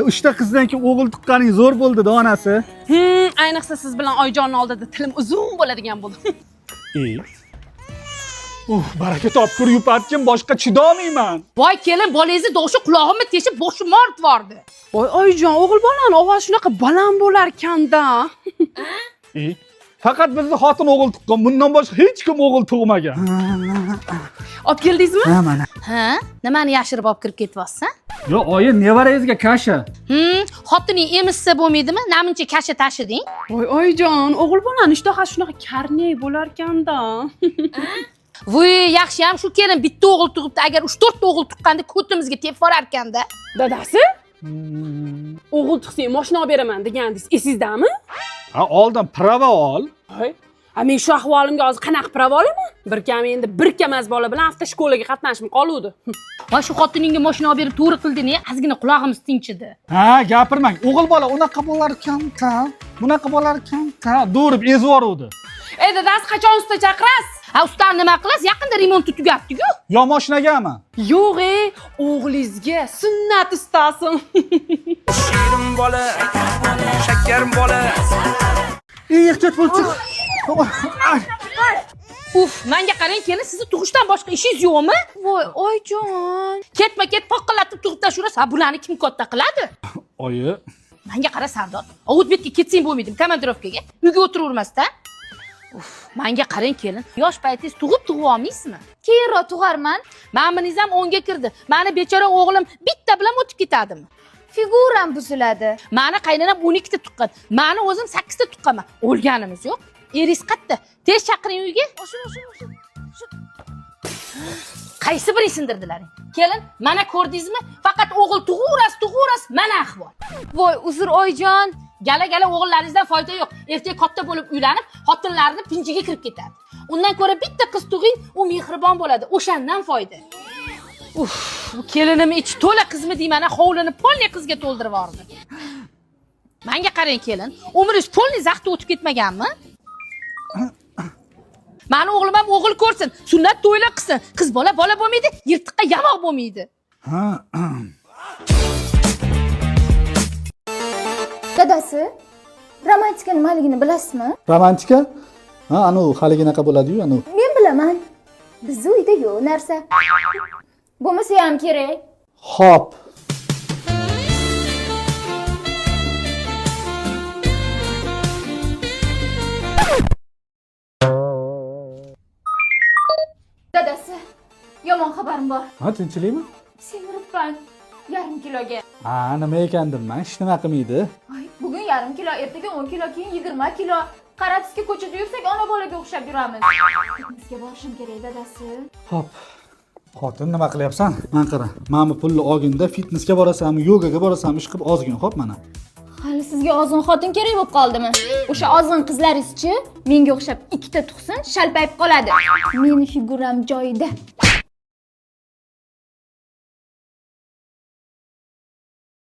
Uchta qizdan keyin o'g'il tuqqaning zo'r bo'ldi-da onasi. Ayniqsa siz bilan Oyjonning oldida tilim uzun bo'ladigan bo'ldi. Baraka topkur yupatchim, boshqa chidolmayman. Voy kelin, bolangizni doshi qulog'imni teshib boshim og'ritvordi. Voy Oyjon, o'g'il bolani ovozi shunaqa baland bo'lar ekanda. Faqat bizni xotin o'g'il tuqqan, bundan boshqa hech kim o'g'il tug'magan. Olib keldingizmi? Ha, mana. Ha, nimani yashirib olib kirib ketyapsan? Yo, oyi, nevarangizga kasha. Xotining emizsa bo'lmaydimi? Namuncha kasha tashiding? Voy Oyjon, o'g'il bolani ishtohasi shunaqa karney bo'lar ekanda. Voy, yaxshi ham shu kelin bitta o'g'il tug'ibdi, agar 3-4 ta o'g'il tuqqanda ko'timizga tep borar ekanda. Dadasi? O'g'il tug'sang mashina olib beraman degandingiz, esizdami? Ha, oldin prava ol. Hoy. Men shu ahvolimga hozir qanaqa prava olaman? Bir kam endi bir kamaz bola bilan avtoshkolaga qatnashib qoluvdi. Va shu xotiningga mashina olib berib to'g'ri qilding, ozgina qulog'imiz tinchidi. Ha, gapirmang. O'g'il bola unaqa bo'lar ekan-ta. Bunaqa bo'lar ekan-ta. Do'rib ezib yoruvdi. Dadasi qachon usta chaqirasiz? Ha, ustani nima qilasiz? Yaqinda remont tugabdi-ku. Yo mashinagami? Yo'q, o'g'lingizga sunnat ustasi. Shirin bola, shakarim bola. Ehtiyot bo'l chiq. Menga qarang, kelin, sizni tug'ishdan boshqa ishingiz yo'qmi? Voy, Oyjon. Ketma-ket poqqalatib tug'ib tashurasiz. Ha, bularni kim katta qiladi? Oyi. Menga qara Sardor. Ovutbetga ketsang bo'lmaydimi, komandirovkaga? Uyga o'tiravermasdan. Menga qarang kelin, yosh paytingiz tug'ib olmaysizmi? Keyinroq tug'arman. Ma'miniz ham 10 ga kirdi. Meni bechora o'g'lim bitta bilan o'tib ketadimi? Figuram buziladi. Meni qaynonam 12 ta tuqqan. Meni o'zim 8 ta tuqqanman. O'lganimiz yo'q. Eringiz qayerda? Tez chaqiring uyga. Qaysi birini sindirdilaring? Kelin, mana ko'rdingizmi? Faqat o'g'il tug'urasiz, mana ahvol. Voy, uzr Oyjon. Gala o'g'illaringizdan foyda yo'q. Ertaga katta bo'lib uylanib, xotinlarini pinjiga kirib ketadi. Undan ko'ra bitta qiz tug'ing, u mehribon bo'ladi. O'shandan foyda. Bu kelinim ich to'la qizmi deyman, hovlini polni qizga to'ldirib yubordi. Menga qarang kelin, umringiz polni zaxtda o'tib ketmaganmi? Meni o'g'lim ham o'g'il ko'rsin, sunnat to'ylar qilsin. Qiz bola bo'lmaydi, yirtiqqa yamoq bo'lmaydi. Dadasi, romantika nimaligini bilasizmi? Romantika? Ha, anu haliginaqa bo'ladi-yu, anu. Men bilaman. Bizning uyda yo'q narsa. Bo'lmasa ham kerak. Xo'p. Dadasi, yomon xabarim bor. Ha, tinchlikmi? Semiribman. Yarim kiloga. Ha, nima ekandim men? Hech nima qilmaydi. Bugun yarim kilo, ertaga 10 kilo, keyin 20 kilo. Qaratizga ko'chada yursak, ona bolaga o'xshab yuramiz. Bizga borishim kerak, dadasi. Xo'p. Xotin nima qilyapsan? Men qara. Mana bu pulni olginda fitnessga borasanmi, yogaga borasanmi, ish qilib ozgin, xo'p mana. Hali sizga ozg'in xotin kerak bo'lib qoldimi? O'sha ozg'in qizlaringiz-chi, menga o'xshab ikkita tug'sin, shalpayib qoladi. Meni figuram joyida.